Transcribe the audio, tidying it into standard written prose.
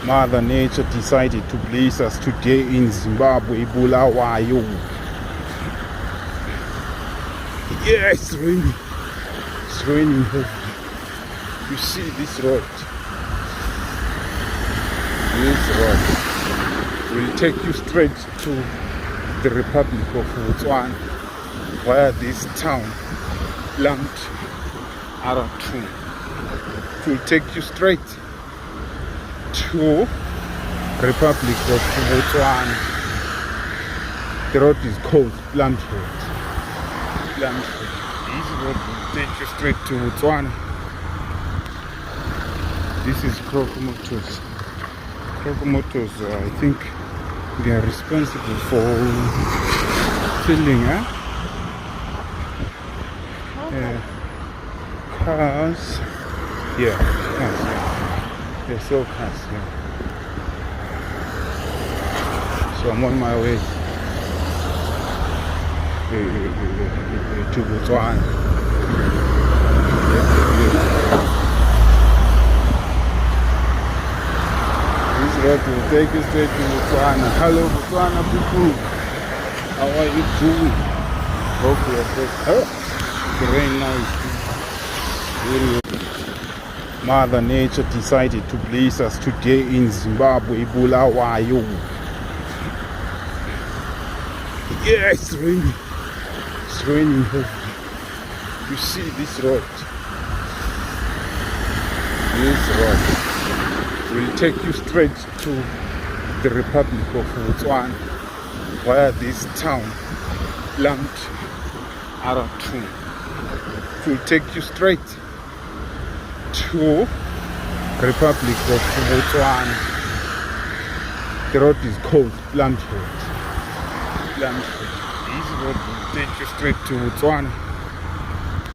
Mother Nature decided to bless us today in Zimbabwe, Bulawayo. Yeah, it's raining. It's raining heavily. You see this road. This road will take you straight to the Republic of Botswana, via this town, Blunt R2. It will take you straight to Republic of Botswana. The road is called Blunt Road. Blunt Road. This road will take you straight to Botswana. This is Croco Motors. Croco Motors, I think they are responsible for filling cars. Yeah, cars, yeah. They sell cars, yeah. So I'm on my way to Botswana. This road will take you straight to Botswana. Hello Botswana people. How are you doing? Hope you are good. The rain now is very. Mother Nature decided to bless us today in Zimbabwe, Bulawayo. Yeah, it's raining. It's raining heavily. You see this road. This road will take you straight to the Republic of Botswana, via this town, Blunt R2. It will take you straight to Republic of Botswana. The road is called Blunt Road. Blunt Road. This road will take you straight to Botswana.